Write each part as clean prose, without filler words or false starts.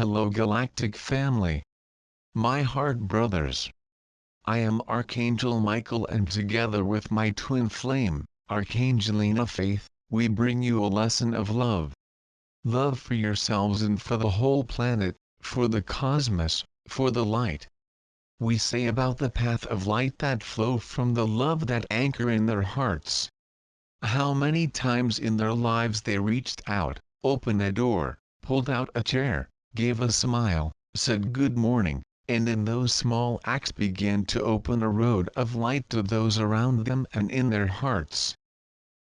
Hello Galactic family. My heart brothers. I am Archangel Michael, and together with my twin flame, Archangelina Faith, we bring you a lesson of love. Love for yourselves and for the whole planet, for the cosmos, for the light. We say about the path of light that flow from the love that anchor in their hearts. How many times in their lives they reached out, opened a door, pulled out a chair, gave a smile, said good morning, and in those small acts began to open a road of light to those around them and in their hearts.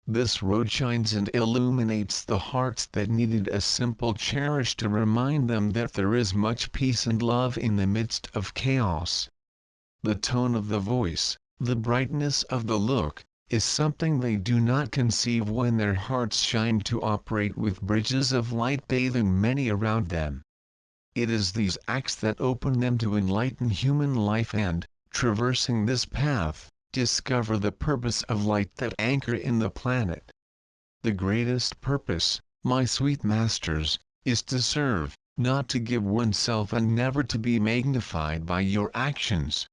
This road shines and illuminates the hearts that needed a simple cherish to remind them that there is much peace and love in the midst of chaos. The tone of the voice, the brightness of the look, is something they do not conceive when their hearts shine to operate with bridges of light bathing many around them. It is these acts that open them to enlighten human life and, traversing this path, discover the purpose of light that anchor in the planet. The greatest purpose, my sweet masters, is to serve, not to give oneself, and never to be magnified by your actions.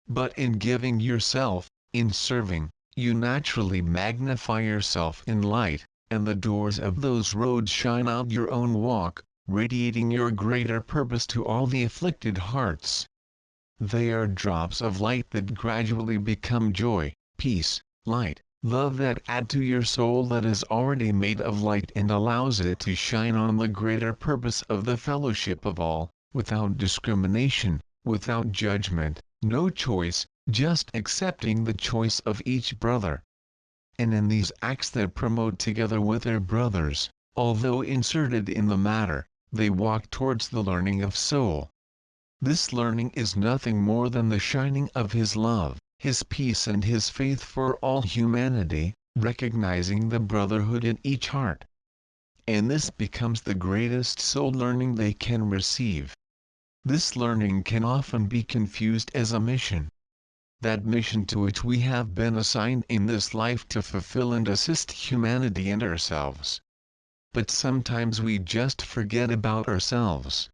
But in giving yourself, in serving, you naturally magnify yourself in light, and the doors of those roads shine out your own walk, radiating your greater purpose to all the afflicted hearts. They are drops of light that gradually become joy, peace, light, love that add to your soul that is already made of light and allows it to shine on the greater purpose of the fellowship of all, without discrimination, without judgment, no choice, just accepting the choice of each brother. And in these acts that promote together with their brothers, although inserted in the matter, they walk towards the learning of soul. This learning is nothing more than the shining of His love, His peace and His faith for all humanity, recognizing the brotherhood in each heart. And this becomes the greatest soul learning they can receive. This learning can often be confused as a mission. That mission to which we have been assigned in this life to fulfill and assist humanity and ourselves. But sometimes we just forget about ourselves.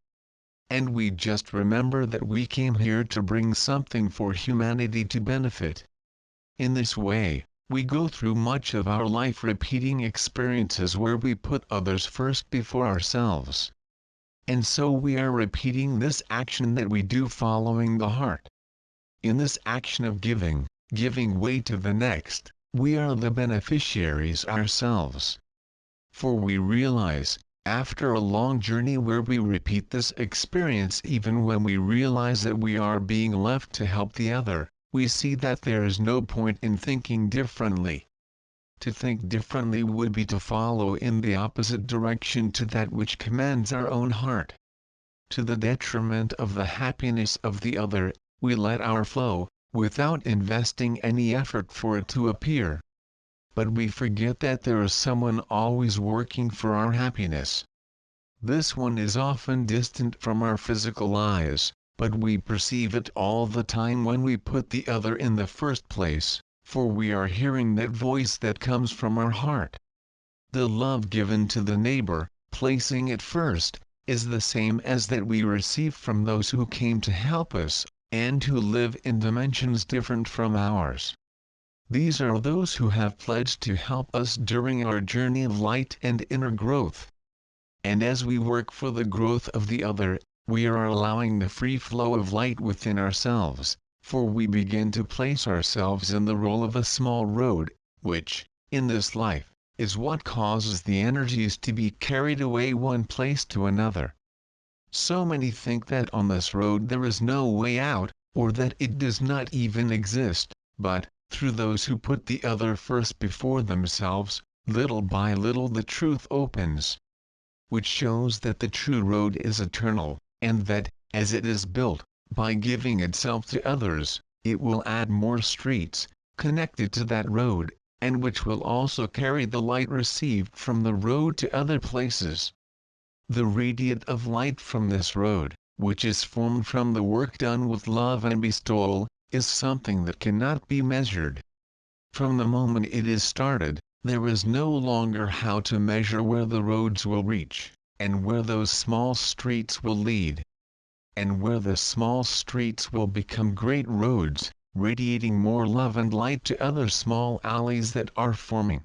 And we just remember that we came here to bring something for humanity to benefit. In this way, we go through much of our life repeating experiences where we put others first before ourselves. And so we are repeating this action that we do following the heart. In this action of giving way to the next, we are the beneficiaries ourselves. For we realize, after a long journey where we repeat this experience, even when we realize that we are being left to help the other, we see that there is no point in thinking differently. To think differently would be to follow in the opposite direction to that which commands our own heart. To the detriment of the happiness of the other, we let our flow, without investing any effort for it to appear. But we forget that there is someone always working for our happiness. This one is often distant from our physical eyes, but we perceive it all the time when we put the other in the first place, for we are hearing that voice that comes from our heart. The love given to the neighbor, placing it first, is the same as that we receive from those who came to help us, and who live in dimensions different from ours. These are those who have pledged to help us during our journey of light and inner growth. And as we work for the growth of the other, we are allowing the free flow of light within ourselves, for we begin to place ourselves in the role of a small road, which, in this life, is what causes the energies to be carried away one place to another. So many think that on this road there is no way out, or that it does not even exist, but, through those who put the other first before themselves, little by little the truth opens. Which shows that the true road is eternal, and that, as it is built, by giving itself to others, it will add more streets, connected to that road, and which will also carry the light received from the road to other places. The radiant of light from this road, which is formed from the work done with love and bestowal, is something that cannot be measured. From the moment it is started, there is no longer how to measure where the roads will reach, and where those small streets will lead. And where the small streets will become great roads, radiating more love and light to other small alleys that are forming.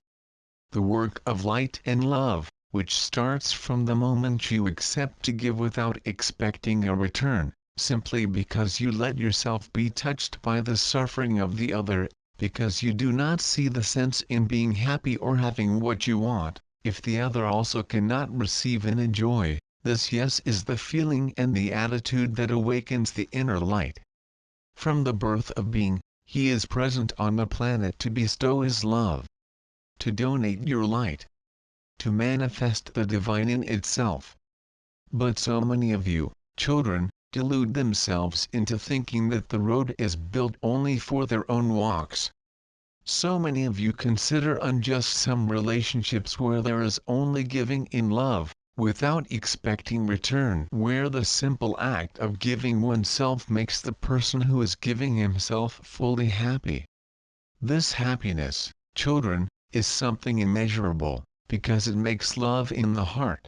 The work of light and love, which starts from the moment you accept to give without expecting a return, simply because you let yourself be touched by the suffering of the other, because you do not see the sense in being happy or having what you want, if the other also cannot receive and enjoy. This yes is the feeling and the attitude that awakens the inner light. From the birth of being, he is present on the planet to bestow his love, to donate your light, to manifest the divine in itself. But so many of you, children, delude themselves into thinking that the road is built only for their own walks. So many of you consider unjust some relationships where there is only giving in love, without expecting return, where the simple act of giving oneself makes the person who is giving himself fully happy. This happiness, children, is something immeasurable, because it makes love in the heart.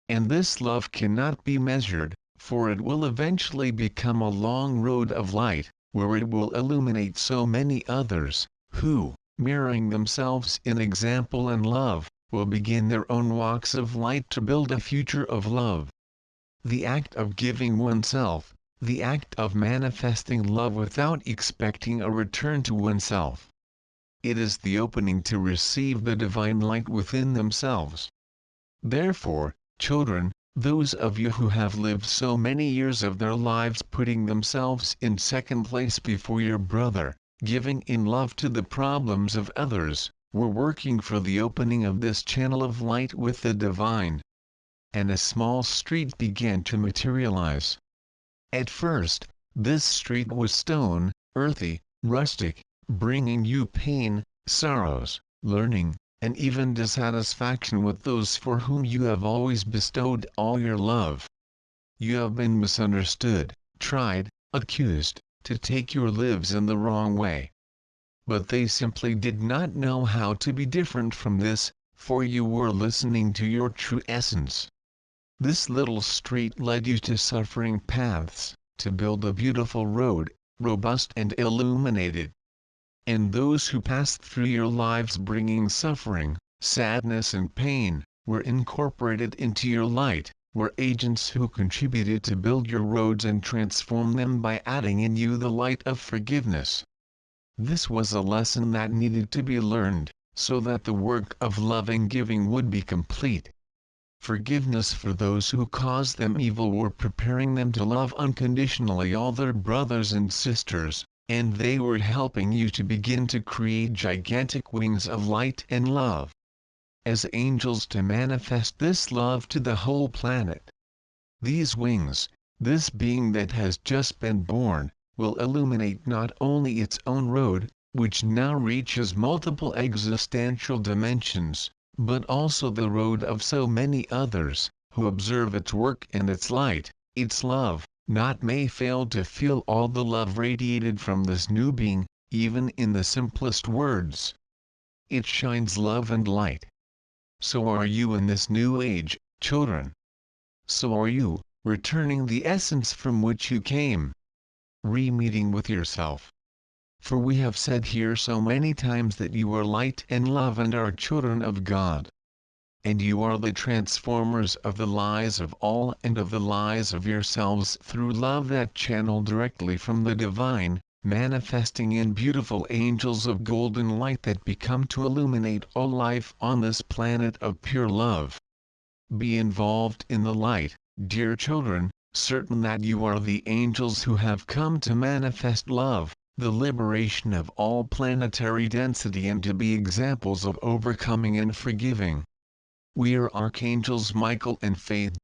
And this love cannot be measured, for it will eventually become a long road of light, where it will illuminate so many others, who, mirroring themselves in example and love, will begin their own walks of light to build a future of love. The act of giving oneself, the act of manifesting love without expecting a return to oneself. It is the opening to receive the divine light within themselves. Therefore, children, those of you who have lived so many years of their lives putting themselves in second place before your brother, giving in love to the problems of others, were working for the opening of this channel of light with the divine. And a small street began to materialize. At first, this street was stone, earthy, rustic, bringing you pain, sorrows, learning, and even dissatisfaction with those for whom you have always bestowed all your love. You have been misunderstood, tried, accused, to take your lives in the wrong way. But they simply did not know how to be different from this, for you were listening to your true essence. This little street led you to suffering paths, to build a beautiful road, robust and illuminated. And those who passed through your lives bringing suffering, sadness and pain, were incorporated into your light, were agents who contributed to build your roads and transform them by adding in you the light of forgiveness. This was a lesson that needed to be learned, so that the work of loving giving would be complete. Forgiveness for those who caused them evil were preparing them to love unconditionally all their brothers and sisters, and they were helping you to begin to create gigantic wings of light and love, as angels to manifest this love to the whole planet. These wings, this being that has just been born, will illuminate not only its own road, which now reaches multiple existential dimensions, but also the road of so many others, who observe its work and its light, its love, not may fail to feel all the love radiated from this new being, even in the simplest words. It shines love and light. So are you in this new age, children. So are you, returning the essence from which you came. Re-meeting with yourself. For we have said here so many times that you are light and love and are children of God. And you are the transformers of the lies of all and of the lies of yourselves through love that channel directly from the divine, manifesting in beautiful angels of golden light that become to illuminate all life on this planet of pure love. Be involved in the light, dear children, certain that you are the angels who have come to manifest love, the liberation of all planetary density, and to be examples of overcoming and forgiving. We are Archangels Michael and Faith,